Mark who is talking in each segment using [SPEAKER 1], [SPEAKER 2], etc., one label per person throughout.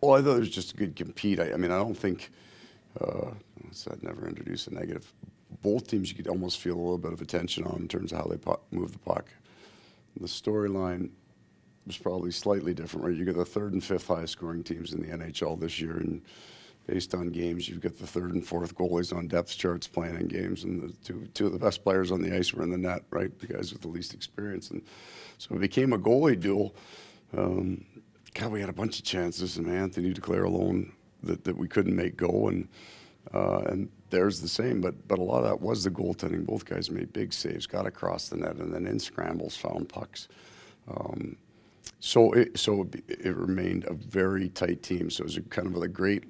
[SPEAKER 1] Well, I thought it was just a good compete. I mean, I don't think, I'd never introduce a negative. Both teams, you could almost feel a little bit of a tension on in terms of how they move the puck. The storyline was probably slightly different, right? You got the third and fifth highest scoring teams in the NHL this year, and based on games, you've got the third and fourth goalies on depth charts playing in games, and the two of the best players on the ice were in the net, right? The guys with the least experience. And so it became a goalie duel. God, we had a bunch of chances, and Anthony Duclair alone that we couldn't make go, and there's the same, but a lot of that was the goaltending. Both guys made big saves, got across the net, and then in scrambles found pucks. So it remained a very tight team. So it was a kind of a great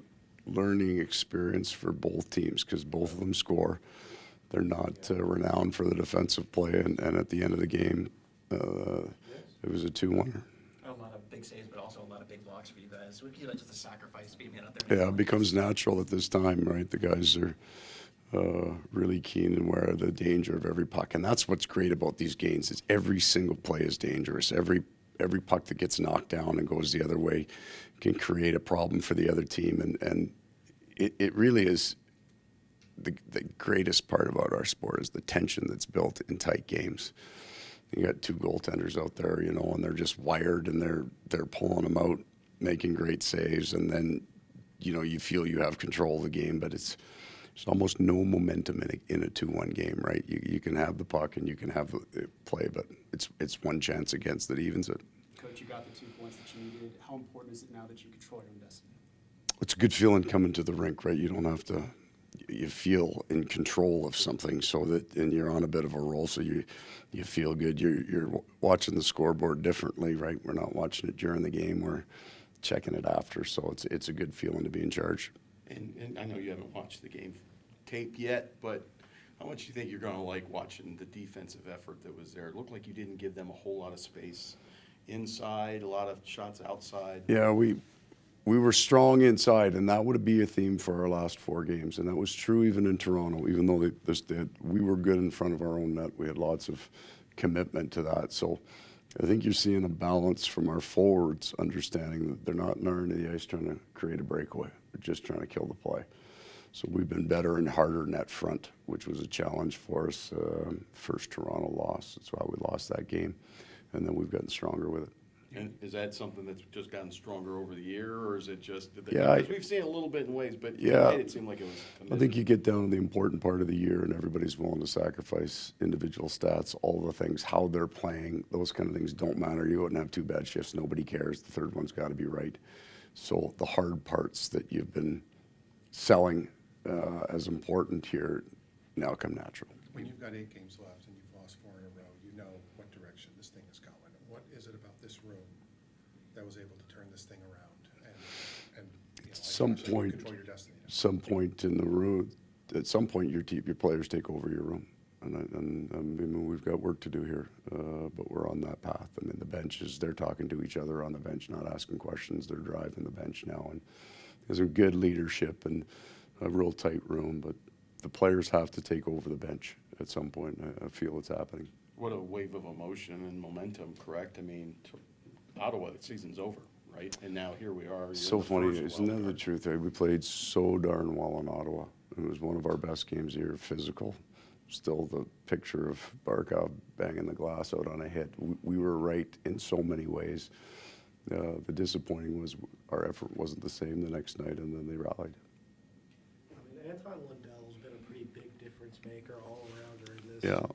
[SPEAKER 1] learning experience for both teams because both of them score. They're not renowned for the defensive play, and at the end of the game, it was a 2-1.
[SPEAKER 2] A lot of big saves, but also a lot of big blocks for you guys. Would you like just a sacrifice being out there?
[SPEAKER 1] Yeah, it becomes natural at this time, right? The guys are really keen and aware of the danger of every puck, and that's what's great about these games. Is every single play is dangerous. Every puck that gets knocked down and goes the other way can create a problem for the other team, and it really is the greatest part about our sport is the tension that's built in tight games. You got two goaltenders out there, and they're just wired, and they're pulling them out, making great saves, and then, you feel you have control of the game, but there's almost no momentum in a 2-1 game, right? You can have the puck and you can have the play, but it's one chance against that evens it.
[SPEAKER 3] Coach, you got the 2 points that you needed. How important is it now that you control your own destiny?
[SPEAKER 1] It's a good feeling coming to the rink, right? You don't have to. You feel in control of something, and you're on a bit of a roll, so you feel good. You're watching the scoreboard differently, right? We're not watching it during the game; we're checking it after. So it's a good feeling to be in charge.
[SPEAKER 4] And I know you haven't watched the game tape yet, but how much do you think you're going to like watching the defensive effort that was there? It looked like you didn't give them a whole lot of space inside, a lot of shots outside.
[SPEAKER 1] Yeah, we were strong inside, and that would be a theme for our last 4 games, and that was true even in Toronto. Even though we were good in front of our own net, we had lots of commitment to that. So I think you're seeing a balance from our forwards, understanding that they're not in our end of the ice trying to create a breakaway. They're just trying to kill the play. So we've been better and harder net front, which was a challenge for us. First Toronto loss, that's why we lost that game, and then we've gotten stronger with it.
[SPEAKER 4] And is that something that's just gotten stronger over the year, or is it just
[SPEAKER 1] Yeah,
[SPEAKER 4] because we've seen it a little bit in ways, but
[SPEAKER 1] yeah,
[SPEAKER 4] it seemed like it was.
[SPEAKER 1] I think you get down to the important part of the year, and everybody's willing to sacrifice individual stats, all the things, how they're playing, those kind of things don't matter. You wouldn't have 2 bad shifts, nobody cares. The third one's got to be right. So the hard parts that you've been selling as important here now come natural.
[SPEAKER 5] When you've got 8 games left and you've lost 4 in a row, you know what direction this thing is going. What is it about this room that was able to turn this thing around and control your destiny?
[SPEAKER 1] Some point in the room, at some point your players take over your room, and I mean, we've got work to do here, but we're on that path. I mean, the benches, they're talking to each other on the bench, not asking questions. They're driving the bench now, and there's a good leadership and a real tight room, but the players have to take over the bench at some point. I feel it's happening.
[SPEAKER 4] What a wave of emotion and momentum, correct? I mean, Ottawa, the season's over, right? And now here we are.
[SPEAKER 1] So funny, isn't that the truth? We played so darn well in Ottawa. It was one of our best games here, physical. Still the picture of Barkov banging the glass out on a hit. We were right in so many ways. The disappointing was our effort wasn't the same the next night, and then they rallied.
[SPEAKER 6] I mean, Anton Lundell's been a pretty big difference maker all around during this.
[SPEAKER 1] Yeah.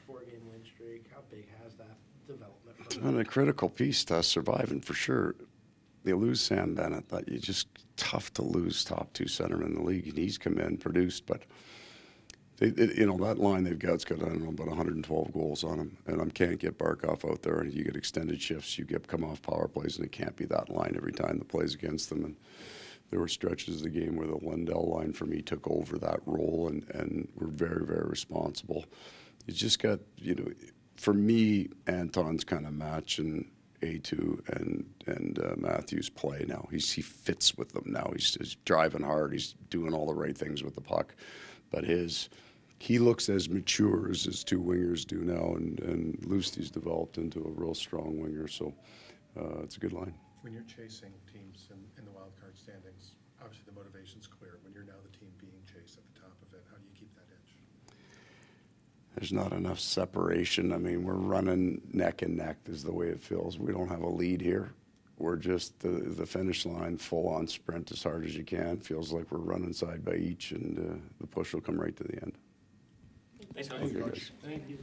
[SPEAKER 6] 4-game win streak. How big has that development?
[SPEAKER 1] It's been a critical piece to us surviving for sure. They lose Sam Bennett. That you just tough to lose top 2 centermen in the league, and he's come in, produced, but that line they've got's got, I don't know, about 112 goals on them, and I can't get Barkov out there, and you get extended shifts, you get come off power plays, and it can't be that line every time the play's against them. And there were stretches of the game where the Lundell line for me took over that role and were very, very responsible. You just got, for me, Anton's kind of matching A2 and Matthew's play now. He fits with them now. He's driving hard. He's doing all the right things with the puck. But he looks as mature as his 2 wingers do now, and Lusty's developed into a real strong winger. So it's a good line.
[SPEAKER 5] When you're chasing teams in the wild card standings, obviously the motivation's clear. When you're now the team being chased at the top of it, how do you keep that edge?
[SPEAKER 1] There's not enough separation. I mean, we're running neck and neck is the way it feels. We don't have a lead here. We're just the finish line, full-on sprint as hard as you can. Feels like we're running side by each, and the push will come right to the end.
[SPEAKER 2] Thanks,
[SPEAKER 1] Thank you,
[SPEAKER 2] guys.
[SPEAKER 1] guys.
[SPEAKER 6] Thank you.